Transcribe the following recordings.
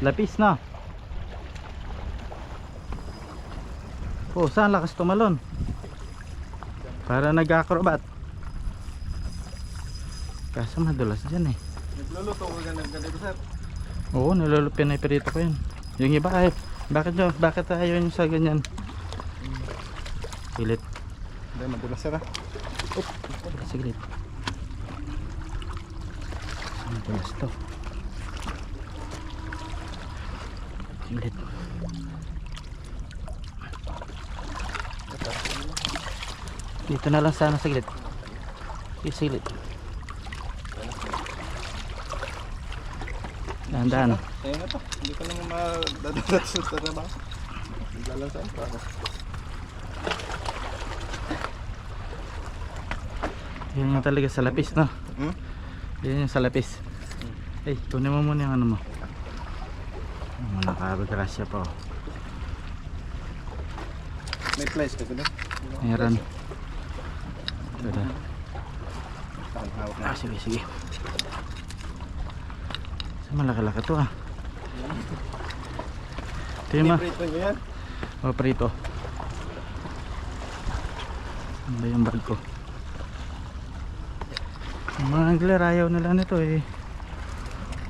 Lapis na. Oh, saan lakas tumalon? Para nag-acrobat. Kaso madulas dyan eh. Nagluluto ko ganito sir. Oo, nilulupin na iperito ko yun. Yung iba ay, bakit ayaw nyo sa ganyan? Pilit. Hindi, madulas sir ah. Siglit. Madulas to. Siglit. Dito na lang sana saglit. Isiglit. Dahan-dahan. Kaya nga to. Hindi ko naman madadadat sa trabaho. Naglalansan pa ako. Yan yung talaga sa lapis, no? Hmm? Yan yung sa lapis. Ay, kunin mo muna yung ano mo. Nakabagrasya pa. May place ka doon? Meron. Ito na. Hawak na. Sige, sige. Sa malaki-laki to ah. Ito yung Prito nyo yan? O, prito. Ano ba yung bag ko? Ang mga angler ayaw nila nito eh.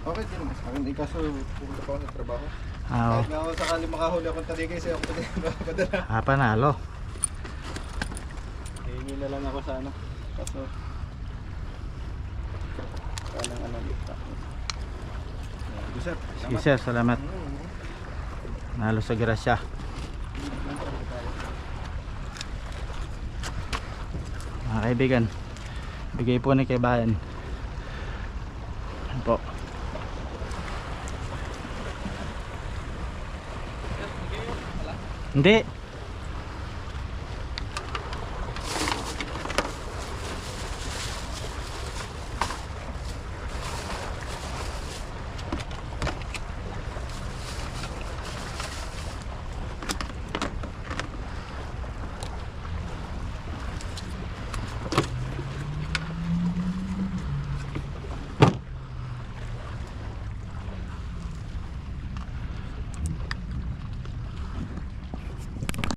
Okay din naman sa akin. Ikaso pupunta pa ako sa trabaho. Ah, Kahit nga ako sakali makahuli akong taligay sa'yo ako padala. panalo. Hihingi na lang ako sa ano. Kaso parang ano dito. Sir, Sige sir, salamat. Nalo sa grasya. Mga kaibigan, bigay po ni kay bayan. Ano po? Hindi.